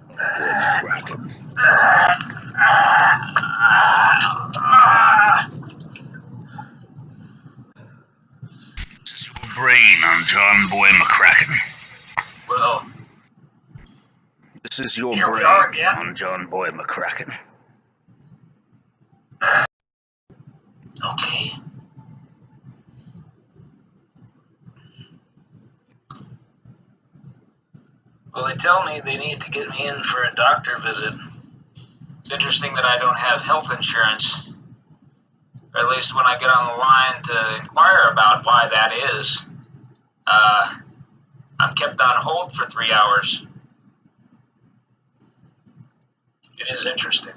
This is your brain on johnboymccraken. Well, This is your here we brain are again. on johnboymccraken. Okay. Well, they tell me they need to get me in for a doctor visit. It's interesting that I don't have health insurance, or at least when I get on the line to inquire about why that is, I'm kept on hold for 3 hours. It is interesting.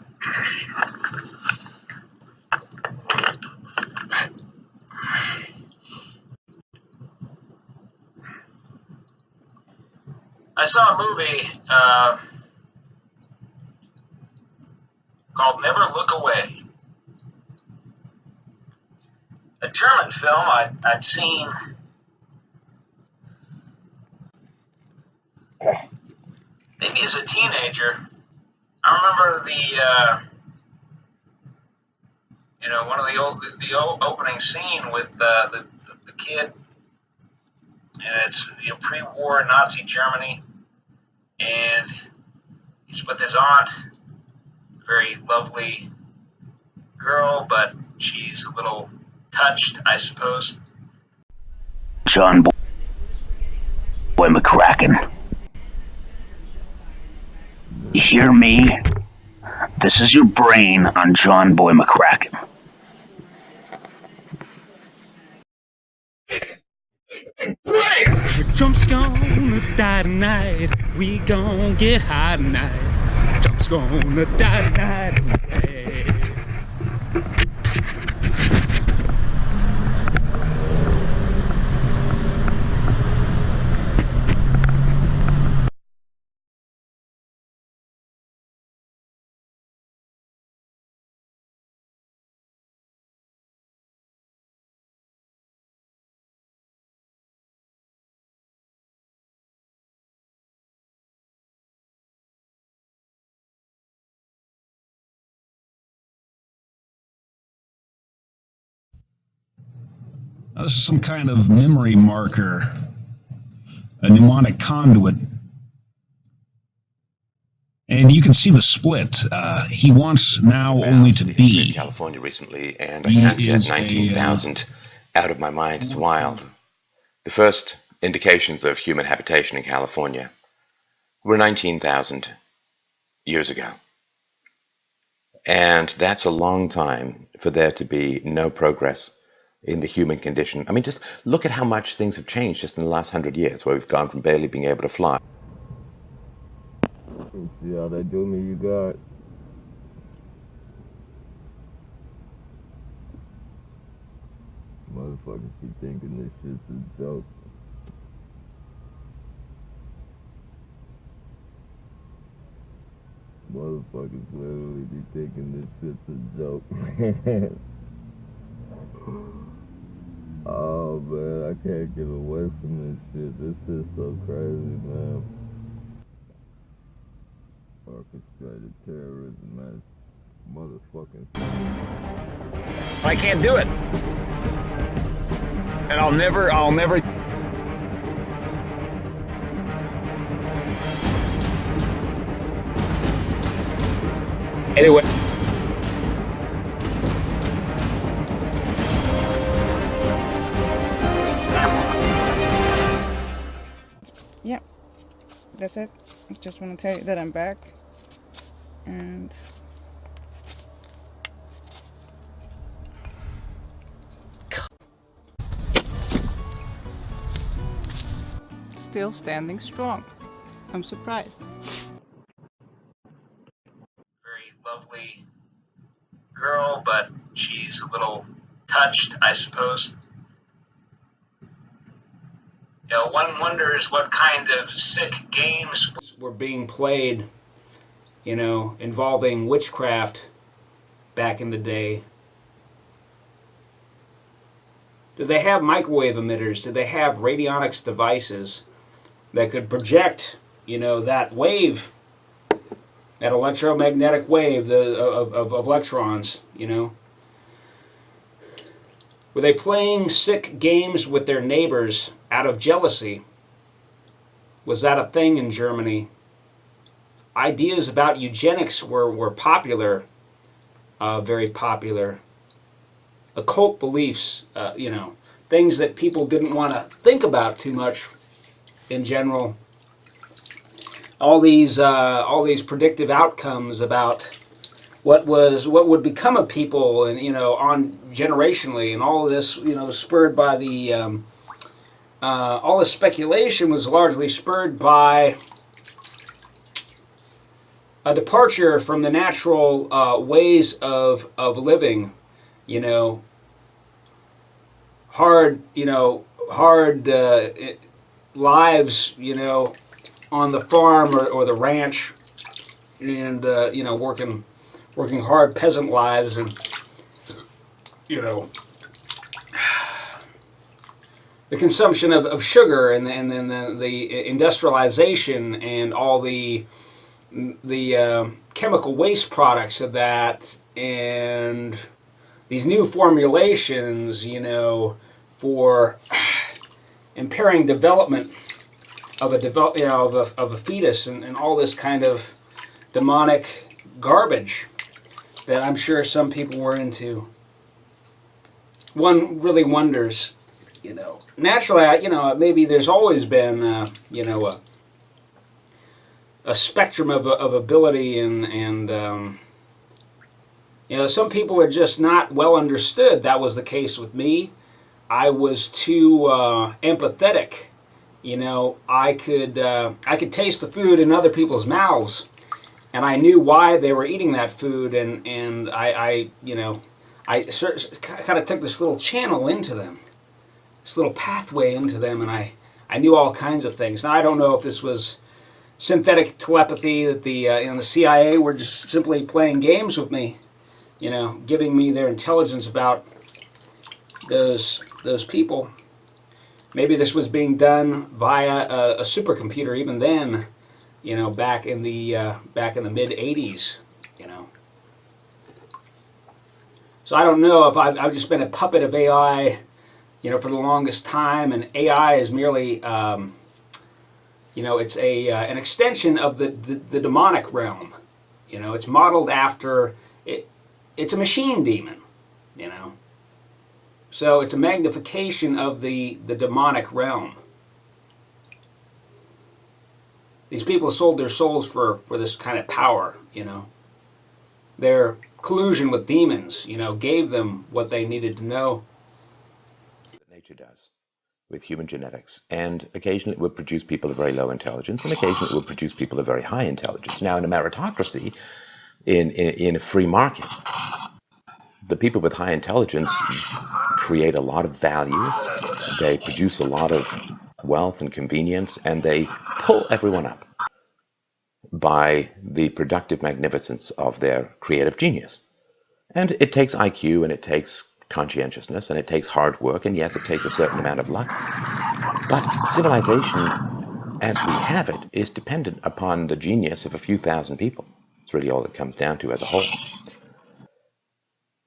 I saw a movie called Never Look Away. A German film I'd seen maybe as a teenager. I remember one of the opening scene with the kid, and it's pre-war Nazi Germany, and he's with his aunt, very lovely girl, but she's a little touched, I suppose. johnboymccraken. You hear me? This is your brain on johnboymccraken. Trump's gonna die tonight. We gon' get high tonight. Trump's gonna die tonight. Hey. This is some kind of memory marker, a mnemonic conduit. And you can see the split. He wants now only to be. In California recently, and I can't get 19,000 out of my mind. It's wild. The first indications of human habitation in California were 19,000 years ago. And that's a long time for there to be no progress in the human condition. I mean, just look at how much things have changed just in the last 100 years, where we've gone from barely being able to fly. See how they do me, you got. Motherfuckers be thinking this shit's a joke. Motherfuckers literally be thinking this shit's a joke. Oh man, I can't get away from this shit. This shit's so crazy, man. Orchestrated terrorism, man. Motherfucking. I can't do it. And I'll never. Anyway. Yep, that's it. I just want to tell you that I'm back, and still standing strong. I'm surprised. Very lovely girl, but she's a little touched, I suppose. You know, one wonders what kind of sick games Were being played, you know, involving witchcraft back in the day. Did they have microwave emitters? Did they have radionics devices that could project, you know, that wave that electromagnetic wave of electrons, you know. Were they playing sick games with their neighbors out of jealousy? Was that a thing in Germany? Ideas about eugenics were popular, very popular. Occult beliefs, you know, things that people didn't want to think about too much in general. All these predictive outcomes about what would become of people, and you know, on generationally, and all of this, you know, spurred by the all this speculation was largely spurred by a departure from the natural ways of living, you know, hard lives, you know, on the farm or the ranch, and you know, working hard peasant lives, and you know, the consumption of sugar, and then the industrialization and all the chemical waste products of that, and these new formulations, you know, for impairing development of a fetus, and all this kind of demonic garbage that I'm sure some people were into. One really wonders, you know, naturally, you know, maybe there's always been, you know, a spectrum of ability, and you know, some people are just not well understood. That was the case with me. I was too empathetic. You know, I could taste the food in other people's mouths, and I knew why they were eating that food, and I you know, I kind of took this little channel into them, this little pathway into them, and I knew all kinds of things. Now, I don't know if this was synthetic telepathy, that the the CIA were just simply playing games with me, you know, giving me their intelligence about those people. Maybe this was being done via a supercomputer even then, you know, back in the mid '80s, you know. So I don't know if I've just been a puppet of AI, you know, for the longest time, and AI is merely, you know, it's an extension of the demonic realm. You know, it's modeled after it. It's a machine demon, you know. So it's a magnification of the demonic realm. These people sold their souls for this kind of power, you know. Their collusion with demons, you know, gave them what they needed to know. Nature does with human genetics, and occasionally it will produce people of very low intelligence, and occasionally it will produce people of very high intelligence. Now, in a meritocracy, in a free market, the people with high intelligence create a lot of value, they produce a lot of wealth and convenience, and they pull everyone up by the productive magnificence of their creative genius. And it takes IQ, and it takes conscientiousness, and it takes hard work, and yes, it takes a certain amount of luck. But civilization, as we have it, is dependent upon the genius of a few thousand people. It's really all it comes down to as a whole.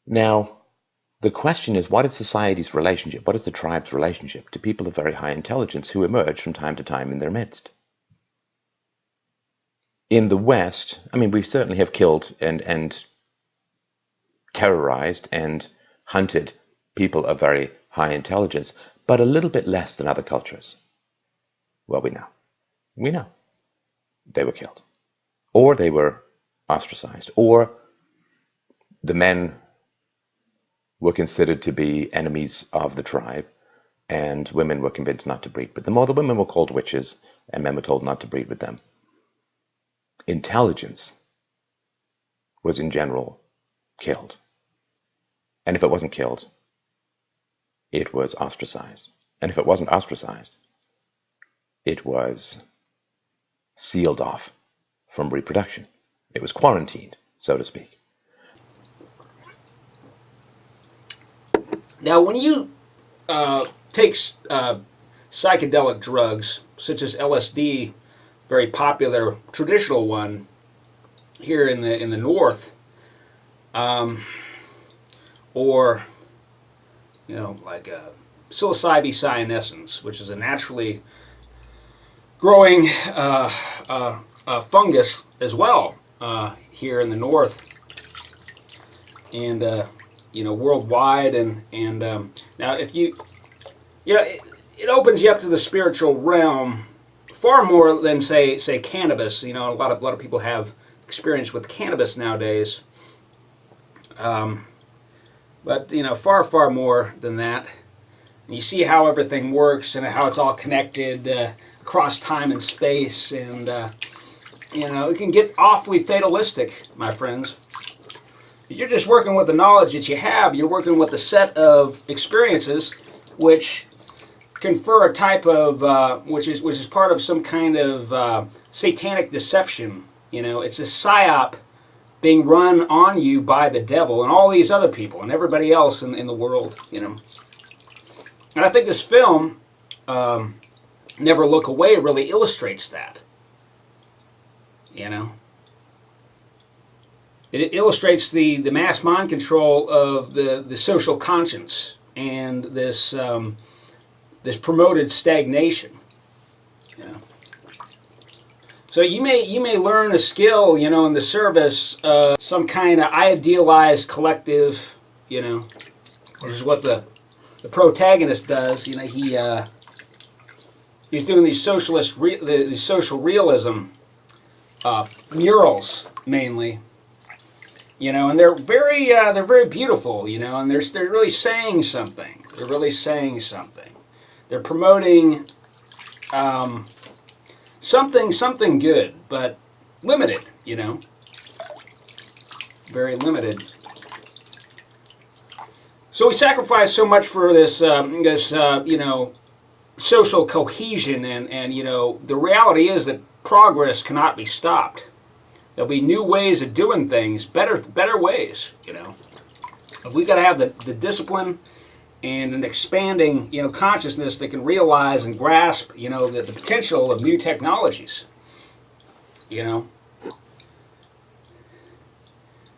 Now, the question is, what is society's relationship, what is the tribe's relationship to people of very high intelligence who emerge from time to time in their midst? In the West, I mean, we certainly have killed and terrorized and hunted people of very high intelligence, but a little bit less than other cultures. Well, we know. We know. They were killed. Or they were ostracized. Or the men were considered to be enemies of the tribe, and women were convinced not to breed with them, or the women were called witches, and men were told not to breed with them. Intelligence was in general killed. And if it wasn't killed, it was ostracized. And if it wasn't ostracized, it was sealed off from reproduction. It was quarantined, so to speak. Now, when you take psychedelic drugs, such as LSD, very popular, traditional one, here in the north, or like psilocybe cyanescens, which is a naturally growing fungus as well here in the north, and worldwide, and now if it opens you up to the spiritual realm far more than say cannabis. A lot of people have experience with cannabis nowadays, but far more than that. And you see how everything works and how it's all connected across time and space, and it can get awfully fatalistic, my friends. You're just working with the knowledge that you have. You're working with a set of experiences which confer a type of which is part of some kind of satanic deception. It's a psyop being run on you by the devil and all these other people and everybody else in the world. And I think this film, Never Look Away, really illustrates that. It illustrates the mass mind control of the social conscience and this this promoted stagnation. So you may learn a skill, in the service of some kind of idealized collective, which is what the protagonist does. He's doing these these social realism murals mainly. And they're very beautiful, and they're really saying something. They're really saying something. They're promoting something good, but limited, very limited. So we sacrifice so much for this social cohesion, and the reality is that progress cannot be stopped. There'll be new ways of doing things, better ways, We got to have the discipline and an expanding, consciousness that can realize and grasp, the potential of new technologies,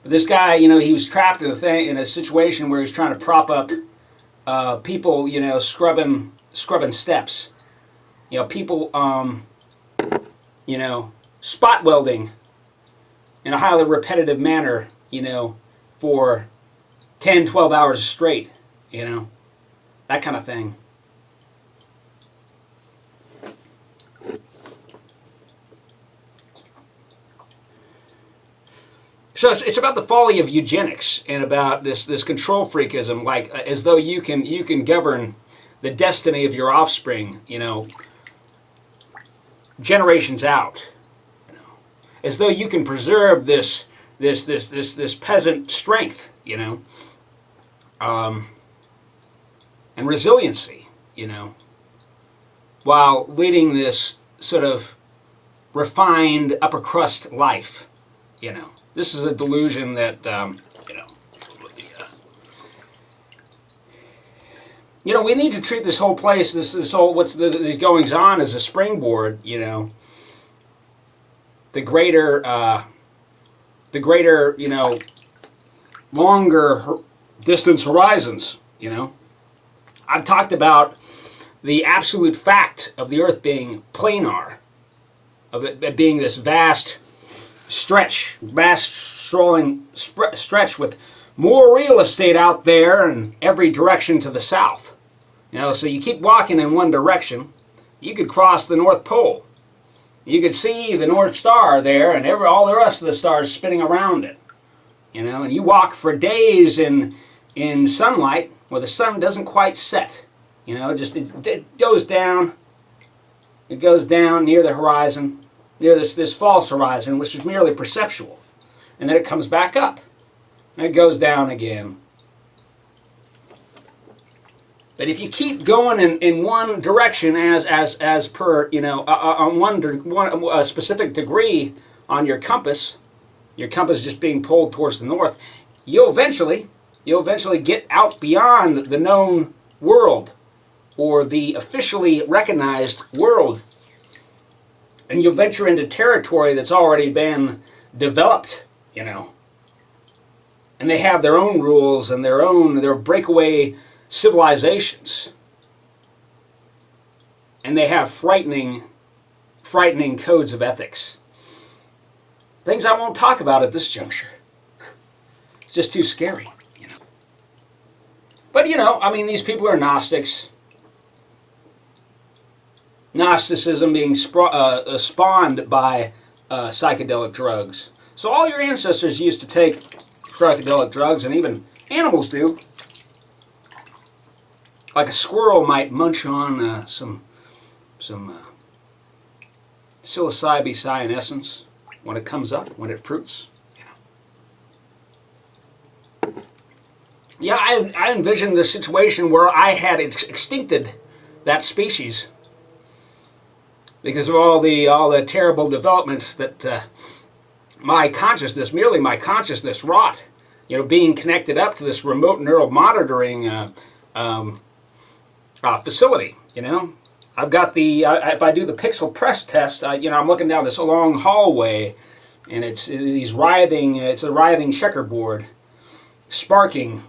This guy, he was trapped in a situation where he was trying to prop up people, scrubbing steps, people, spot welding in a highly repetitive manner, for 10, 12 hours straight, that kind of thing. So it's about the folly of eugenics and about this control freakism, like as though you can govern the destiny of your offspring, generations out. As though you can preserve this peasant strength, and resiliency, while leading this sort of refined upper crust life, This is a delusion that, we need to treat this whole place, this whole these goings on as a springboard, The greater, longer distance horizons, I've talked about the absolute fact of the Earth being planar, of it being this vast stretch with more real estate out there in every direction to the south. So you keep walking in one direction, you could cross the North Pole. You could see the North Star there, and all the rest of the stars spinning around it. And you walk for days in sunlight where the sun doesn't quite set. It goes down. It goes down near the horizon, near this false horizon, which is merely perceptual. And then it comes back up. And it goes down again. But if you keep going in one direction as per, on one specific degree on your compass just being pulled towards the north, you'll eventually get out beyond the known world or the officially recognized world. And you'll venture into territory that's already been developed, you know. And they have their own rules and their breakaway civilizations. And they have frightening codes of ethics. Things I won't talk about at this juncture. It's just too scary, you know. But, you know, I mean, these people are Gnostics. Gnosticism being spawned by psychedelic drugs. So all your ancestors used to take psychedelic drugs, and even animals do. Like a squirrel might munch on some psilocybe cyanescence when it comes up, when it fruits. You know. Yeah, I envisioned the situation where I had extincted that species because of all the terrible developments that my consciousness, merely my consciousness, wrought. You know, being connected up to this remote neural monitoring facility. You know, I've got if I do the pixel press test, you know, I'm looking down this long hallway, and it's a writhing checkerboard, sparking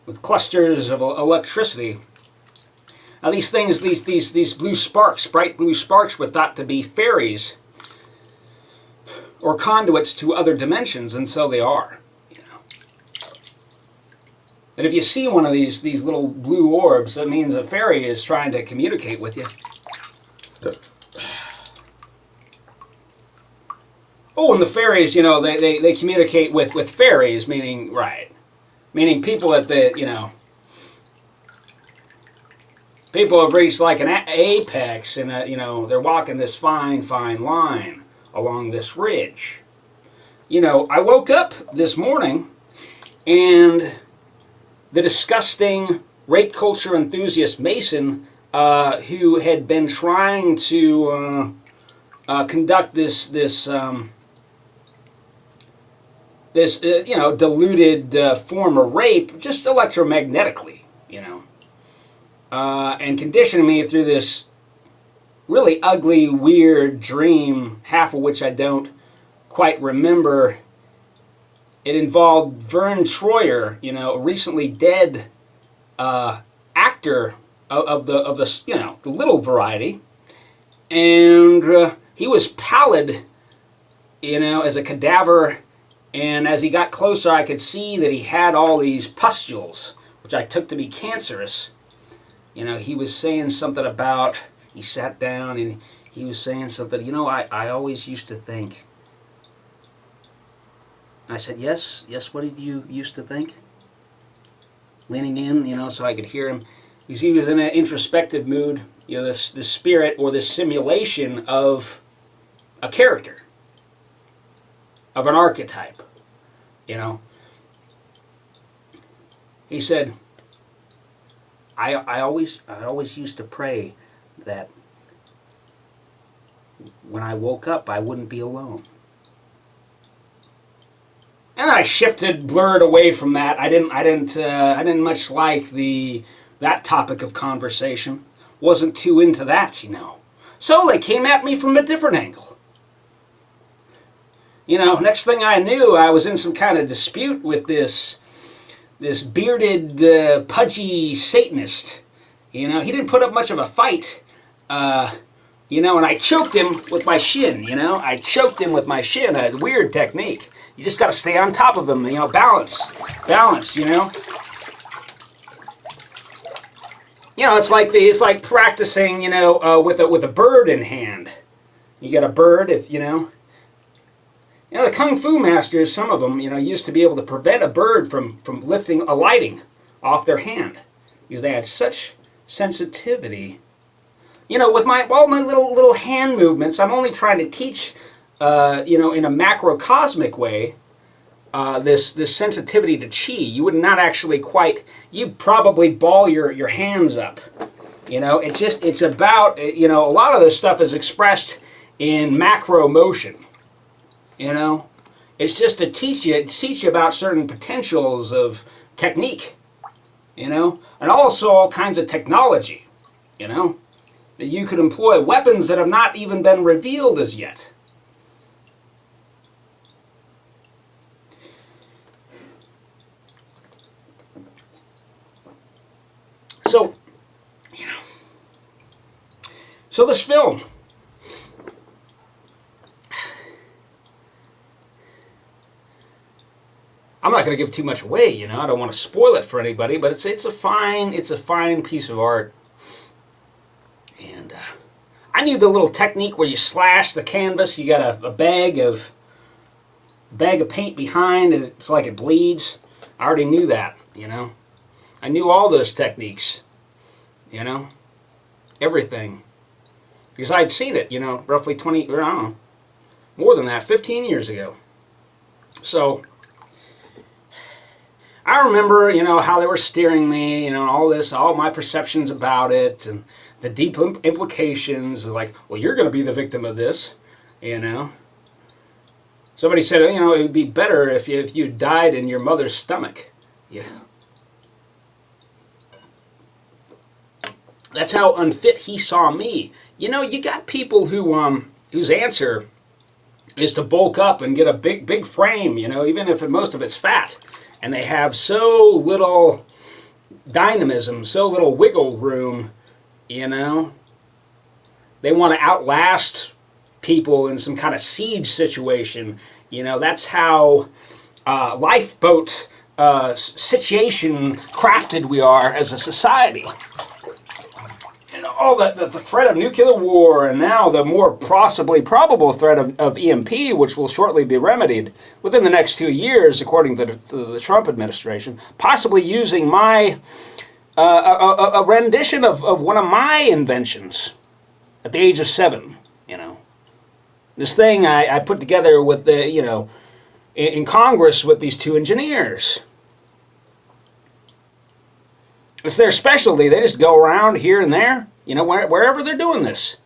with clusters of electricity. Now these things, these blue sparks, bright blue sparks, were thought to be fairies or conduits to other dimensions, and so they are. You know. And if you see one of these little blue orbs, that means a fairy is trying to communicate with you. Oh, and the fairies, you know, they communicate with fairies, meaning, right, meaning people at the, you know, people have reached like an apex, and you know, they're walking this fine line along this ridge. You know, I woke up this morning, and the disgusting rape culture enthusiast Mason, who had been trying to conduct this you know, diluted form of rape, just electromagnetically, you know, and conditioning me through this really ugly, weird dream, half of which I don't quite remember. It involved Vern Troyer, you know, a recently dead actor of the you know, the little variety, and he was pallid, you know, as a cadaver. And as he got closer, I could see that he had all these pustules, which I took to be cancerous. You know, he was saying something about, he sat down and he was saying something, you know, I always used to think. I said, yes, what did you used to think? Leaning in, you know, so I could hear him. Because he was in an introspective mood, you know, this spirit or this simulation of a character, of an archetype, you know. He said, I always used to pray that when I woke up I wouldn't be alone. And I shifted, blurred away from that. I didn't much like that topic of conversation. Wasn't too into that, you know. So they came at me from a different angle. You know, next thing I knew, I was in some kind of dispute with this bearded, pudgy Satanist. You know, he didn't put up much of a fight. You know, and I choked him with my shin, you know. I choked him with my shin, a weird technique. You just got to stay on top of him, you know, balance, you know. You know, it's like practicing, you know, with a bird in hand. You got a bird, if you know. You know, the Kung Fu masters, some of them, you know, used to be able to prevent a bird from alighting off their hand because they had such sensitivity. You know, with all my little hand movements, I'm only trying to teach, you know, in a macrocosmic way, this sensitivity to chi. You would not actually you'd probably ball your hands up. You know, it's about, you know, a lot of this stuff is expressed in macro motion. You know, it's just to teach you about certain potentials of technique, you know, and also all kinds of technology, you know, that you could employ, weapons that have not even been revealed as yet. So this film, I'm not going to give too much away, you know. I don't want to spoil it for anybody, but it's a fine piece of art. And I knew the little technique where you slash the canvas. You got a bag of paint behind, and it's like it bleeds. I already knew that, you know. I knew all those techniques, you know, everything, because I'd seen it, you know, roughly 20, or I don't know, more than that, 15 years ago. So I remember, you know, how they were steering me, you know, all my perceptions about it, and the deep implications, like, well, you're going to be the victim of this, you know. Somebody said, you know, it would be better if you died in your mother's stomach. Yeah. That's how unfit he saw me. You know, you got people who whose answer is to bulk up and get a big frame, you know, even if most of it's fat. And they have so little dynamism, so little wiggle room, you know. They want to outlast people in some kind of siege situation. You know, that's how lifeboat situation crafted we are as a society. And all the threat of nuclear war, and now the more possibly probable threat of EMP, which will shortly be remedied within the next 2 years, according to the Trump administration, possibly using my a rendition of one of my inventions at the age of 7, you know. This thing I put together with the, you know, in Congress with these 2 engineers. It's their specialty. They just go around here and there, you know, wherever they're doing this.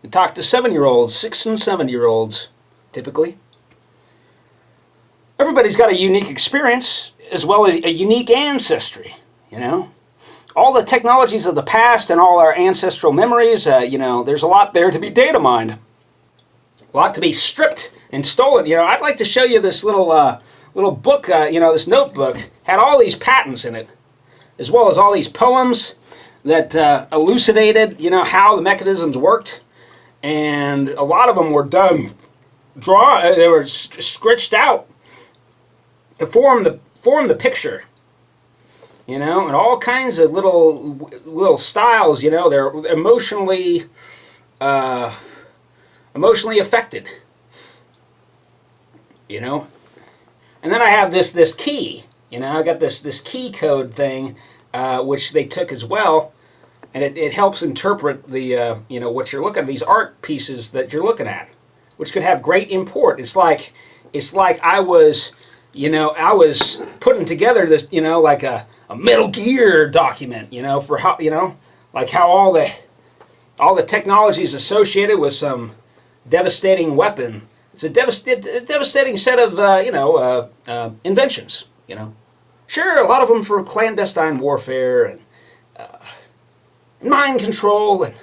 They talk to 7-year-olds, 6 and 7-year-olds, typically. Everybody's got a unique experience as well as a unique ancestry, you know. All the technologies of the past and all our ancestral memories, you know, there's a lot there to be data mined. A lot to be stripped and stolen. You know, I'd like to show you this little book, you know, this notebook, had all these patents in it, as well as all these poems that elucidated, you know, how the mechanisms worked. And a lot of them were done, they were scratched out to form the picture. You know, and all kinds of little styles, you know, they're emotionally affected. You know. And then I have this key, you know, I got this key code thing, which they took as well, and it helps interpret the, you know, what you're looking at, these art pieces that you're looking at, which could have great import. It's like I was, you know, I was putting together this, you know, like a Metal Gear document, you know, for how, you know, like how all the technologies associated with some devastating weapon. It's a devastating set of, you know, inventions, you know. Sure, a lot of them for clandestine warfare and mind control, and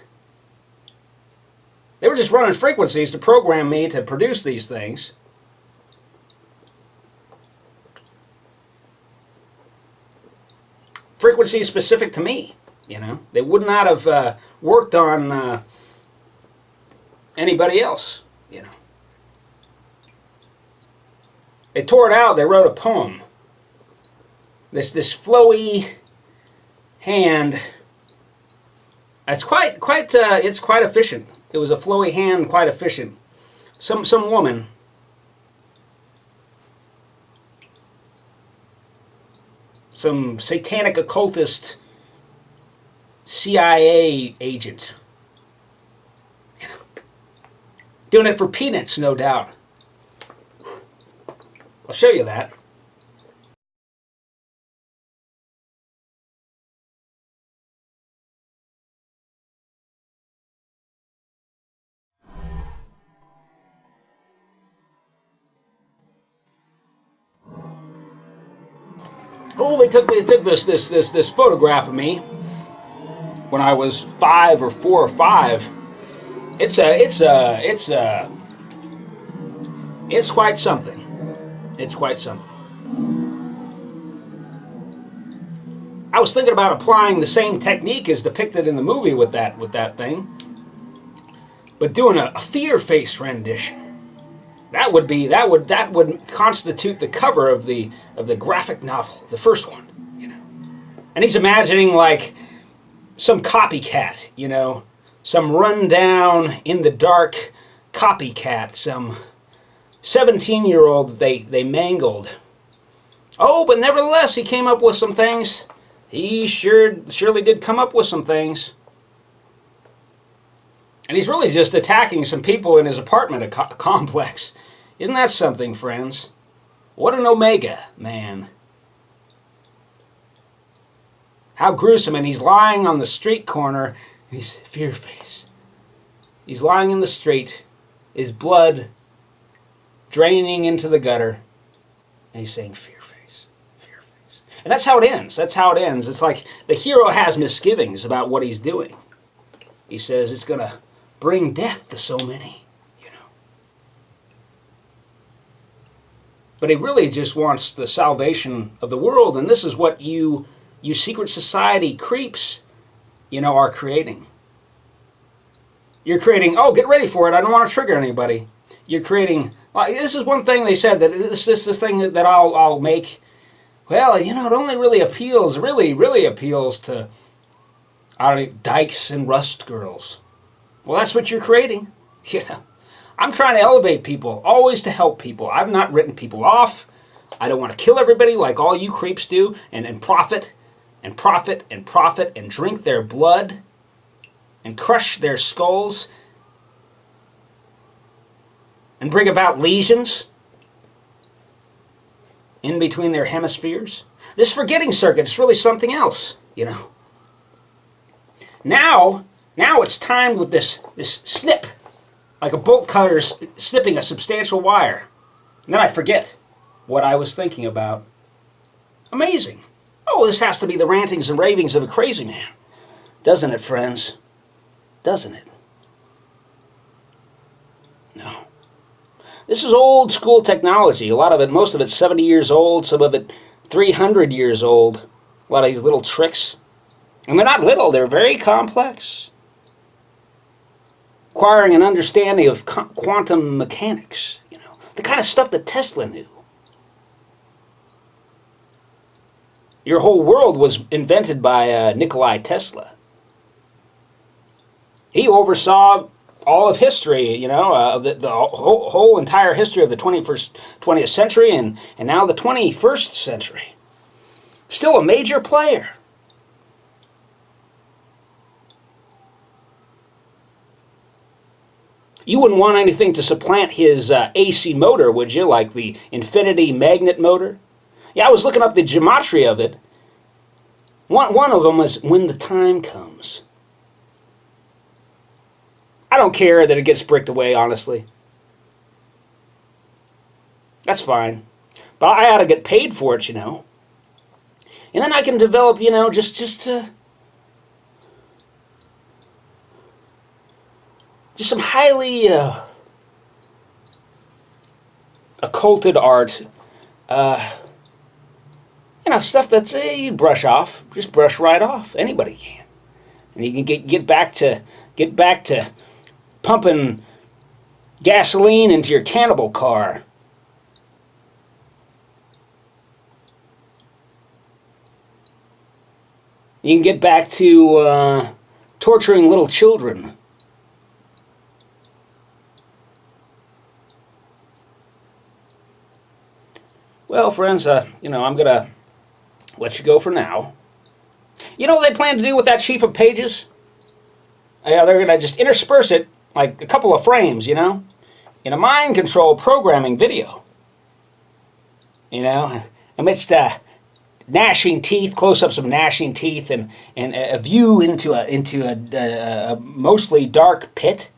they were just running frequencies to program me to produce these things. Frequencies specific to me, you know. They would not have worked on anybody else, you know. They tore it out. They wrote a poem. This flowy hand. It's quite efficient. It was a flowy hand, quite efficient. Some woman. Some satanic occultist CIA agent. Doing it for peanuts, no doubt. I'll show you that. Oh, they took this photograph of me when I was 5 or 4 or 5. It's quite something. It's quite something. I was thinking about applying the same technique as depicted in the movie with that thing, but doing a fear face rendition. That would constitute the cover of the graphic novel, the first one, you know. And he's imagining like some copycat, you know, some rundown in the dark copycat, some 17-year-old that they mangled. Oh, but nevertheless, he came up with some things. He surely did come up with some things. And he's really just attacking some people in his apartment complex. Isn't that something, friends? What an Omega, man. How gruesome. And he's lying on the street corner. He's fear face. He's lying in the street. His blood draining into the gutter. And he's saying fear face. Fear face. And that's how it ends. That's how it ends. It's like the hero has misgivings about what he's doing. He says it's going to bring death to so many, you know. But he really just wants the salvation of the world, and this is what you secret society creeps, you know, are creating. You're creating, oh, get ready for it, I don't want to trigger anybody. You're creating, this is one thing they said, that this thing that I'll make, well, you know, it only really appeals to, I don't know, dykes and rust girls. Well, that's what you're creating. Yeah. I'm trying to elevate people, always to help people. I've not written people off. I don't want to kill everybody like all you creeps do and profit and profit and profit and drink their blood and crush their skulls and bring about lesions in between their hemispheres. This forgetting circuit is really something else, you know. Now it's timed with this snip, like a bolt cutter snipping a substantial wire. And then I forget what I was thinking about. Amazing. Oh, this has to be the rantings and ravings of a crazy man. Doesn't it, friends? Doesn't it? No. This is old school technology. A lot of it, most of it's 70 years old, some of it 300 years old. A lot of these little tricks. And they're not little, they're very complex. Acquiring an understanding of quantum mechanics, you know, the kind of stuff that Tesla knew. Your whole world was invented by Nikola Tesla. He oversaw all of history, you know, the whole entire history of the 20th century and now the 21st century. Still a major player. You wouldn't want anything to supplant his AC motor, would you? Like the infinity magnet motor? Yeah, I was looking up the gematria of it. One of them is when the time comes. I don't care that it gets bricked away, honestly. That's fine. But I ought to get paid for it, you know. And then I can develop, you know, just some highly occulted art, you know, stuff that's you brush off, just brush right off. Anybody can, and you can get back to pumping gasoline into your cannibal car. You can get back to torturing little children. Well, friends, you know, I'm going to let you go for now. You know what they plan to do with that sheaf of pages? Yeah, they're going to just intersperse it, like a couple of frames, you know, in a mind control programming video. You know, amidst gnashing teeth, close-ups of gnashing teeth, and a view into a mostly dark pit.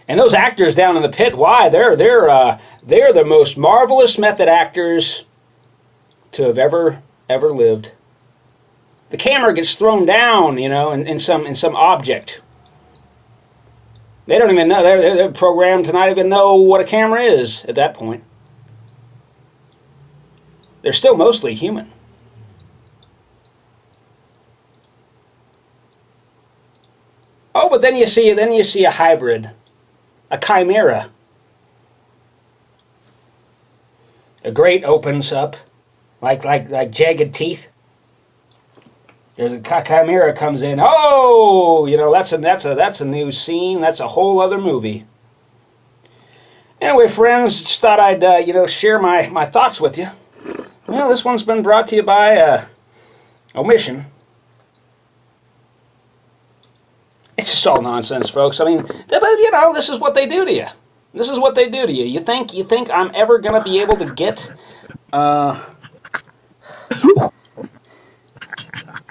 And those actors down in the pit, why? They're the most marvelous method actors to have ever lived. The camera gets thrown down, you know, in some object. They don't even know. They're programmed to not even know what a camera is at that point. They're still mostly human. Oh, but then you see a hybrid, a chimera. A grate opens up, like jagged teeth. There's a chimera comes in. Oh, you know, that's a new scene. That's a whole other movie. Anyway, friends, just thought I'd share my thoughts with you. Well, this one's been brought to you by omission. It's just all nonsense, folks. I mean, this is what they do to you. This is what they do to you. You think I'm ever gonna be able to get?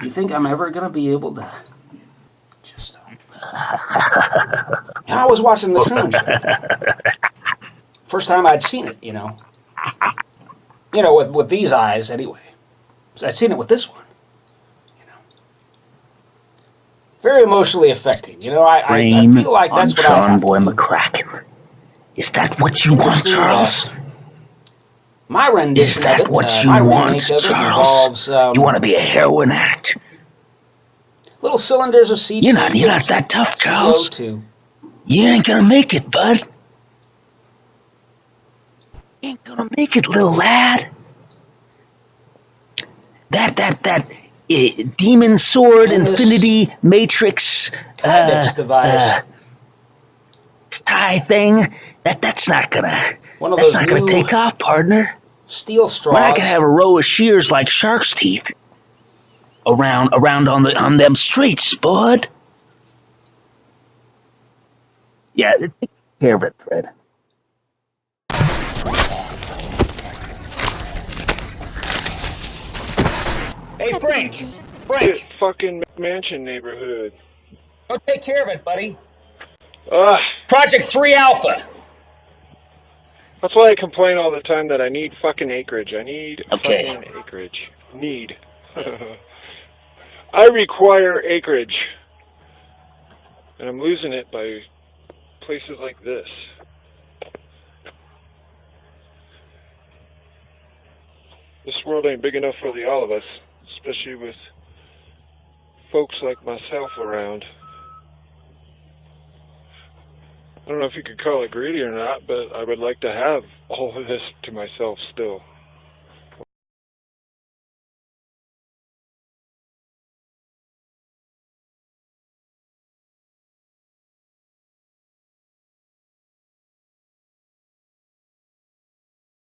You think I'm ever gonna be able to? Just. I was watching the Truman Show. First time I'd seen it, you know. With these eyes anyway. So I'd seen it with this one. Very emotionally affecting. I feel like that's what I have. JohnBoyMccraken. Is that what you want, Charles? My rendition of it. Is that what you want, Charles? Involves, you want to be a heroin addict? Little cylinders of C2. You're not that tough, Charles. CO2. You ain't gonna make it, bud. You ain't gonna make it, little lad. That demon sword, infinity matrix, device. tie thing. That's not gonna take off, partner. Steel straws. We're not gonna have a row of shears like shark's teeth around on them streets, bud. Yeah, take care of it, Fred. Hey, Frank! This fucking mansion neighborhood. Go take care of it, buddy. Ugh. Project 3 Alpha. That's why I complain all the time that I need fucking acreage. I need fucking acreage. Need. I require acreage. And I'm losing it by places like this. This world ain't big enough for all of us, especially with folks like myself around. I don't know if you could call it greedy or not, but I would like to have all of this to myself still.